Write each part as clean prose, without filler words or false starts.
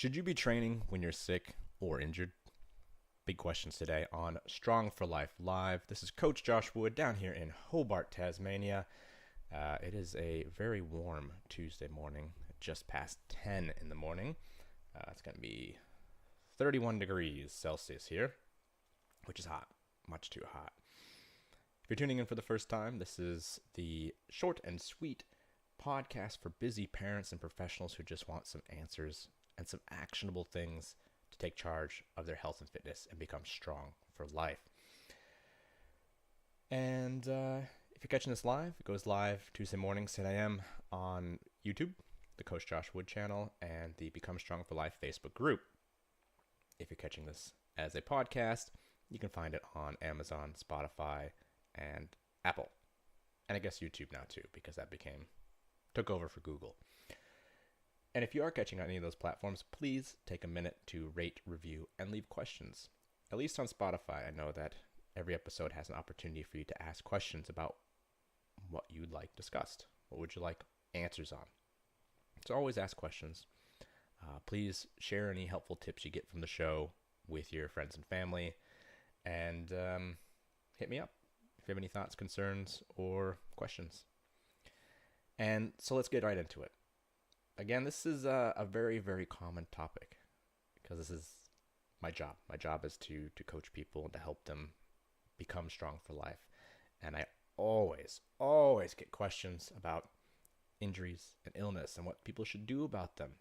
Should you be training when you're sick or injured? Big questions today on Strong for Life Live. This is Coach Josh Wood down here in Hobart, Tasmania. It is a very warm Tuesday morning, just past 10 in the morning. It's going to be 31 degrees Celsius here, which is hot, much too hot. If you're tuning in for the first time, this is the short and sweet podcast for busy parents and professionals who just want some answers and some actionable things to take charge of their health and fitness and become strong for life. And if you're catching this live, it goes live Tuesday mornings, 10 a.m. on YouTube, the Coach Josh Wood channel, and the Become Strong for Life Facebook group. If you're catching this as a podcast, you can find it on Amazon, Spotify, and Apple. And I guess YouTube now too, because that took over for Google. And if you are catching on any of those platforms, please take a minute to rate, review, and leave questions. At least on Spotify, I know that every episode has an opportunity for you to ask questions about what you'd like discussed. What would you like answers on? So always ask questions. Please share any helpful tips you get from the show with your friends and family. And hit me up if you have any thoughts, concerns, or questions. And so let's get right into it. Again, this is a very, very common topic because this is my job. My job is to coach people and to help them become strong for life. And I always get questions about injuries and illness and what people should do about them.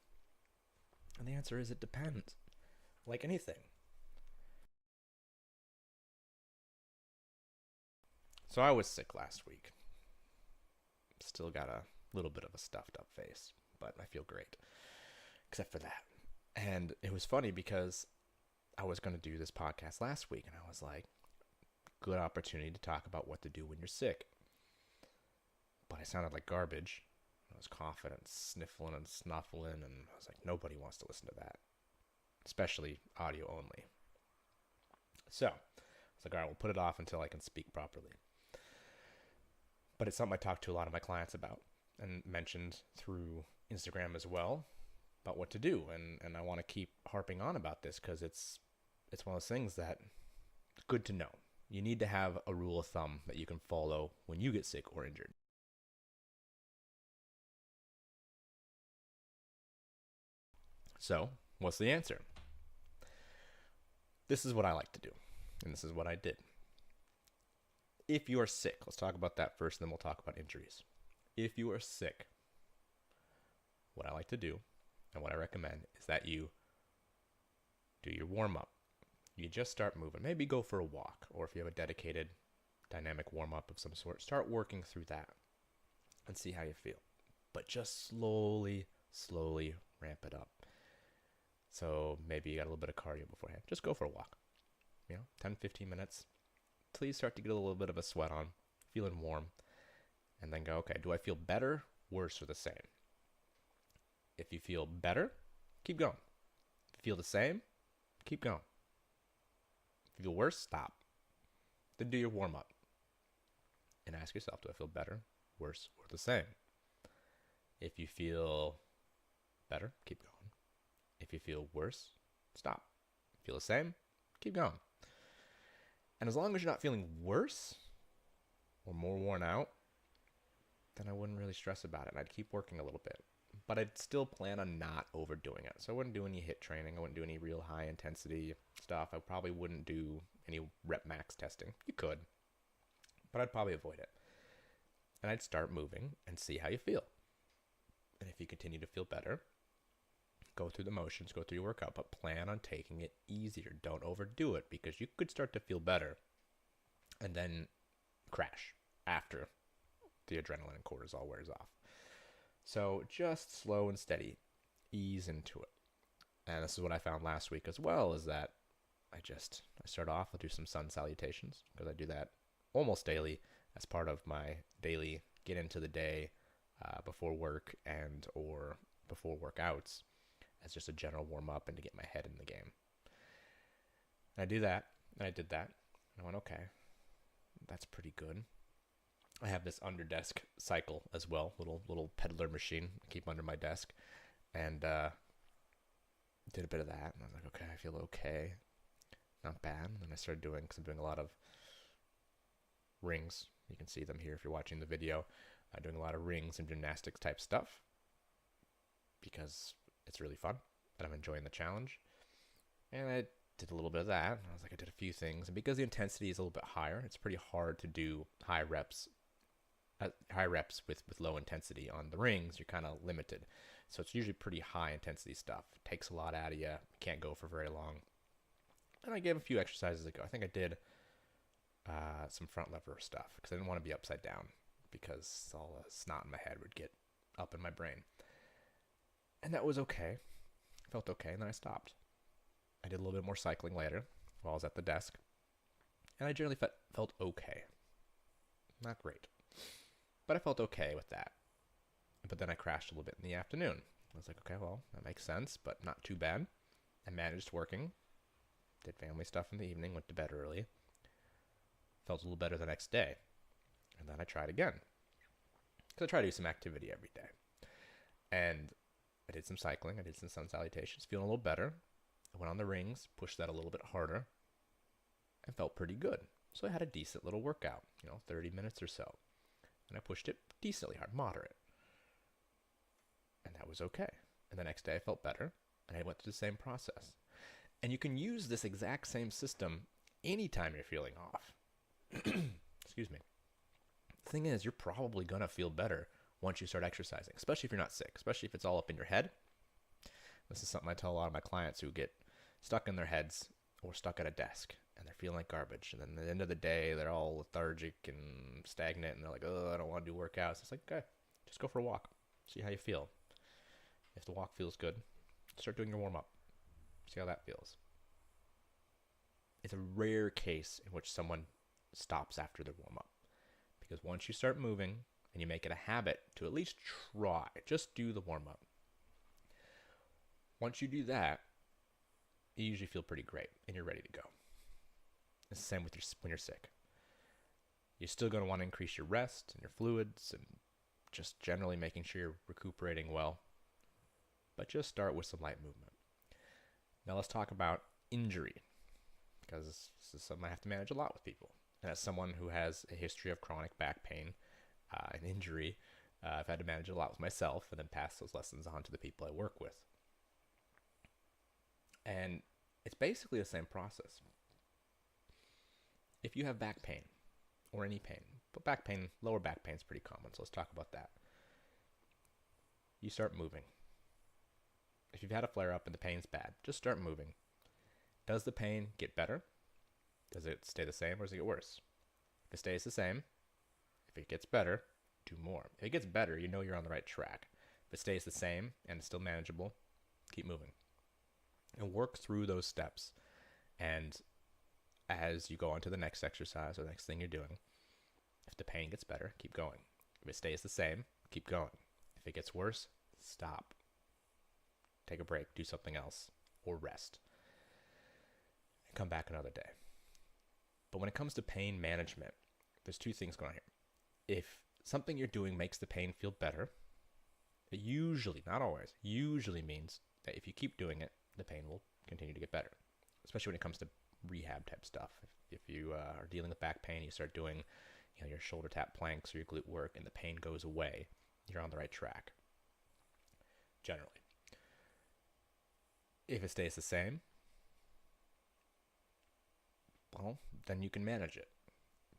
And the answer is it depends, like anything. So I was sick last week. Still got a little bit of a stuffed up face, but I feel great, except for that. And it was funny because I was going to do this podcast last week, and I was like, good opportunity to talk about what to do when you're sick. But I sounded like garbage. I was coughing and sniffling and snuffling, and I was like, nobody wants to listen to that, especially audio only. So I was like, all right, we'll put it off until I can speak properly. But it's something I talked to a lot of my clients about and mentioned through Instagram as well about what to do. And I want to keep harping on about this because it's one of those things that it's good to know. You need to have a rule of thumb that you can follow when you get sick or injured. So, what's the answer? This is what I like to do, and this is what I did. If you are sick, let's talk about that first, and then we'll talk about injuries. If you are sick, what I like to do and what I recommend is that you do your warm-up. You just start moving. Maybe go for a walk, or if you have a dedicated dynamic warm-up of some sort, start working through that and see how you feel. But just slowly ramp it up. So maybe you got a little bit of cardio beforehand. Just go for a walk. 10, 15 minutes till you start to get a little bit of a sweat on, feeling warm. And then go, okay, do I feel better, worse, or the same? If you feel better, keep going. If you feel the same, keep going. If you feel worse, stop. Then do your warm-up. And ask yourself, do I feel better, worse, or the same? If you feel better, keep going. If you feel worse, stop. If you feel the same, keep going. And as long as you're not feeling worse or more worn out, then I wouldn't really stress about it. And I'd keep working a little bit. But I'd still plan on not overdoing it. So I wouldn't do any HIIT training. I wouldn't do any real high intensity stuff. I probably wouldn't do any rep max testing. You could, but I'd probably avoid it. And I'd start moving and see how you feel. And if you continue to feel better, go through the motions, go through your workout, but plan on taking it easier. Don't overdo it because you could start to feel better and then crash after the adrenaline and cortisol wears off. So just slow and steady, ease into it. And this is what I found last week as well, is that I start off, I'll do some sun salutations because I do that almost daily as part of my daily get into the day before work and or before workouts as just a general warm up and to get my head in the game. And I do that, and I did that. And I went, okay, that's pretty good. I have this under desk cycle as well, little peddler machine I keep under my desk, and Did a bit of that, and I was like, okay, I feel okay, not bad. And then I started doing, because I'm doing a lot of rings. You can see them here if you're watching the video. I'm doing a lot of rings and gymnastics type stuff because it's really fun and I'm enjoying the challenge. And I did a little bit of that. I was like, I did a few things, and because the intensity is a little bit higher, it's pretty hard to do high reps with low intensity on the rings. You're kind of limited, so it's usually pretty high intensity stuff. It takes a lot out of you. Can't go for very long. And I gave a few exercises ago. I think I did some front lever stuff because I didn't want to be upside down because all the snot in my head would get up in my brain. And that was okay. Felt okay, and then I stopped. I did a little bit more cycling later while I was at the desk, and I generally felt okay. Not great, but I felt okay with that. But then I crashed a little bit in the afternoon. I was like, okay, well, that makes sense, but not too bad. I managed working, did family stuff in the evening, went to bed early, felt a little better the next day, and then I tried again. Because I try to do some activity every day. And I did some cycling, I did some sun salutations, feeling a little better. I went on the rings, pushed that a little bit harder, and felt pretty good. So I had a decent little workout, 30 minutes or so. And I pushed it decently hard, moderate. And that was okay. And the next day I felt better, and I went through the same process. And you can use this exact same system anytime you're feeling off. Excuse me. The thing is, you're probably going to feel better once you start exercising, especially if you're not sick, especially if it's all up in your head. This is something I tell a lot of my clients who get stuck in their heads or stuck at a desk and they're feeling like garbage. And then at the end of the day, they're all lethargic and stagnant and they're like, oh, I don't want to do workouts. It's like, okay, just go for a walk. See how you feel. If the walk feels good, start doing your warm-up. See how that feels. It's a rare case in which someone stops after their warm-up. Because once you start moving and you make it a habit to at least try, just do the warm-up. Once you do that, you usually feel pretty great and you're ready to go. It's the same with when you're sick. You're still going to want to increase your rest and your fluids and just generally making sure you're recuperating well. But just start with some light movement. Now let's talk about injury, because this is something I have to manage a lot with people. And as someone who has a history of chronic back pain and injury, I've had to manage a lot with myself and then pass those lessons on to the people I work with. And it's basically the same process. If you have back pain or any pain, but back pain, lower back pain is pretty common, so let's talk about that. You start moving. If you've had a flare-up and the pain's bad, just start moving. Does the pain get better? Does it stay the same or does it get worse? If it stays the same, if it gets better, do more. If it gets better, you know you're on the right track. If it stays the same and it's still manageable, keep moving. And work through those steps. And as you go on to the next exercise or the next thing you're doing, if the pain gets better, keep going. If it stays the same, keep going. If it gets worse, stop. Take a break, do something else, or rest. And come back another day. But when it comes to pain management, there's two things going on here. If something you're doing makes the pain feel better, it usually, not always, usually means that if you keep doing it, the pain will continue to get better, especially when it comes to rehab type stuff. If you are dealing with back pain, you start doing your shoulder tap planks or your glute work, and the pain goes away, you're on the right track, generally. If it stays the same, well, then you can manage it,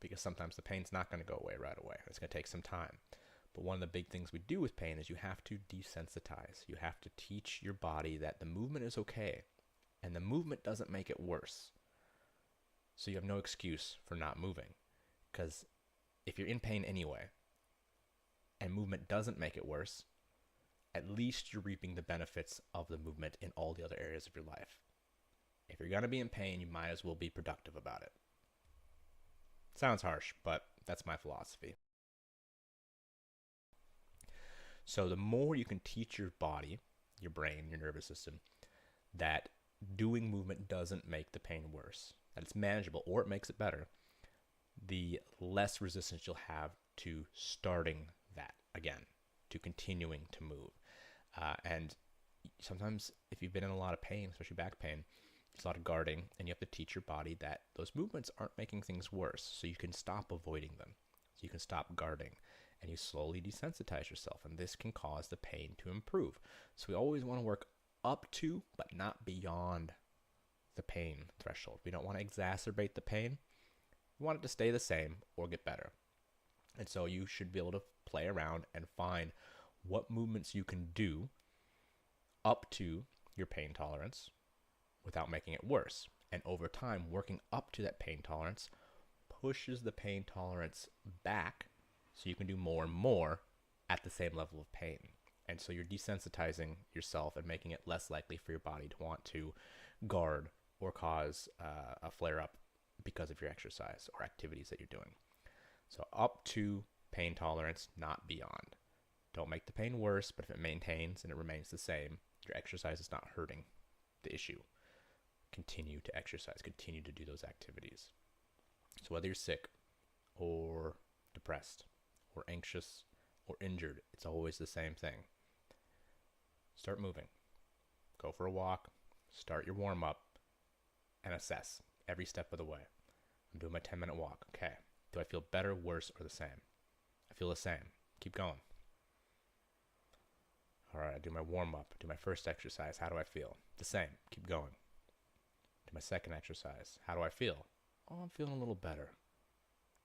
because sometimes the pain's not going to go away right away. It's going to take some time. But one of the big things we do with pain is you have to desensitize. You have to teach your body that the movement is okay, and the movement doesn't make it worse. So you have no excuse for not moving, because if you're in pain anyway, and movement doesn't make it worse, at least you're reaping the benefits of the movement in all the other areas of your life. If you're going to be in pain, you might as well be productive about it. Sounds harsh, but that's my philosophy. So the more you can teach your body, your brain, your nervous system, that doing movement doesn't make the pain worse, that it's manageable or it makes it better, the less resistance you'll have to starting that again, to continuing to move. And sometimes if you've been in a lot of pain, especially back pain, it's a lot of guarding, and you have to teach your body that those movements aren't making things worse, so you can stop avoiding them, so you can stop guarding, and you slowly desensitize yourself, and this can cause the pain to improve. So we always want to work up to, but not beyond the pain threshold. We don't want to exacerbate the pain. We want it to stay the same or get better. And so you should be able to play around and find what movements you can do up to your pain tolerance without making it worse. And over time, working up to that pain tolerance pushes the pain tolerance back so you can do more and more at the same level of pain. And so you're desensitizing yourself and making it less likely for your body to want to guard or cause a flare-up because of your exercise or activities that you're doing. So up to pain tolerance, not beyond. Don't make the pain worse, but if it maintains and it remains the same, your exercise is not hurting the issue. Continue to exercise, continue to do those activities. So whether you're sick or depressed or anxious or injured, it's always the same thing. Start moving. Go for a walk, start your warm-up, and assess every step of the way. I'm doing my 10-minute walk. Okay. Do I feel better, worse, or the same? I feel the same. Keep going. All right, I do my warm-up, do my first exercise. How do I feel? The same. Keep going. Do my second exercise. How do I feel? Oh, I'm feeling a little better.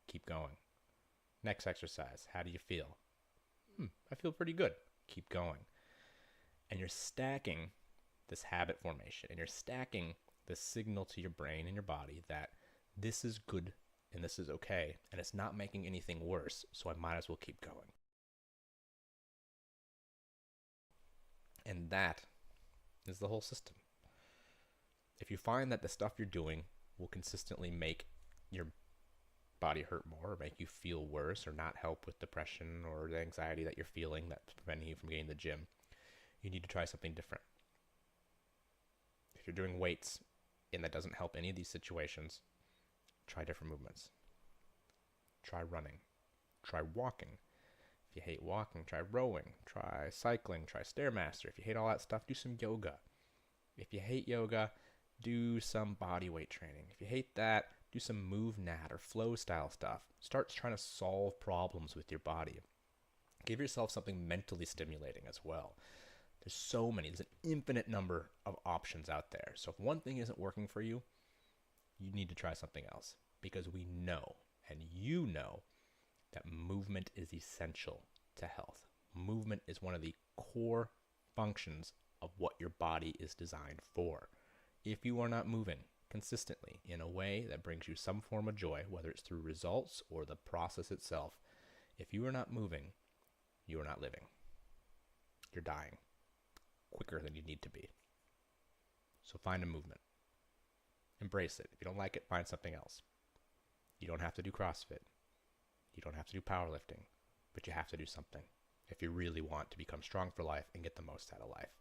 Keep going. Next exercise. How do you feel? I feel pretty good. Keep going. And you're stacking this habit formation, and you're stacking the signal to your brain and your body that this is good and this is okay, and it's not making anything worse, so I might as well keep going. And that is the whole system. If you find that the stuff you're doing will consistently make your body hurt more or make you feel worse or not help with depression or the anxiety that you're feeling that's preventing you from getting to the gym, you need to try something different. If you're doing weights and that doesn't help any of these situations, try different movements. Try running. Try walking. If you hate walking, try rowing. Try cycling. Try Stairmaster. If you hate all that stuff, do some yoga. If you hate yoga, do some body weight training. If you hate that, do some MovNat or flow style stuff. Start trying to solve problems with your body. Give yourself something mentally stimulating as well. There's so many. There's an infinite number of options out there. So if one thing isn't working for you, you need to try something else, because we know, and you know, that movement is essential to health. Movement is one of the core functions of what your body is designed for. If you are not moving consistently in a way that brings you some form of joy, whether it's through results or the process itself, if you are not moving, you are not living. You're dying quicker than you need to be. So find a movement. Embrace it. If you don't like it, find something else. You don't have to do CrossFit. You don't have to do powerlifting, but you have to do something if you really want to become strong for life and get the most out of life.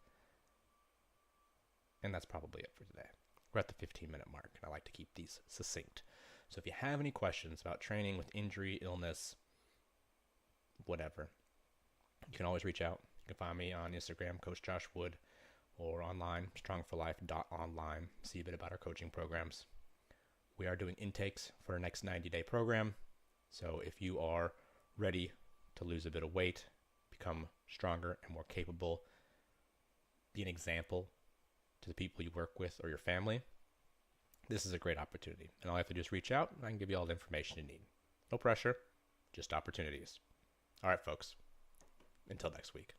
And that's probably it for today. We're at the 15-minute mark, and I like to keep these succinct. So if you have any questions about training with injury, illness, whatever, you can always reach out. You can find me on Instagram, Coach Josh Wood, or online, strongforlife.online. See a bit about our coaching programs. We are doing intakes for our next 90-day program. So if you are ready to lose a bit of weight, become stronger and more capable, be an example to the people you work with or your family, this is a great opportunity. And all you have to do is reach out, and I can give you all the information you need. No pressure, just opportunities. All right, folks. Until next week.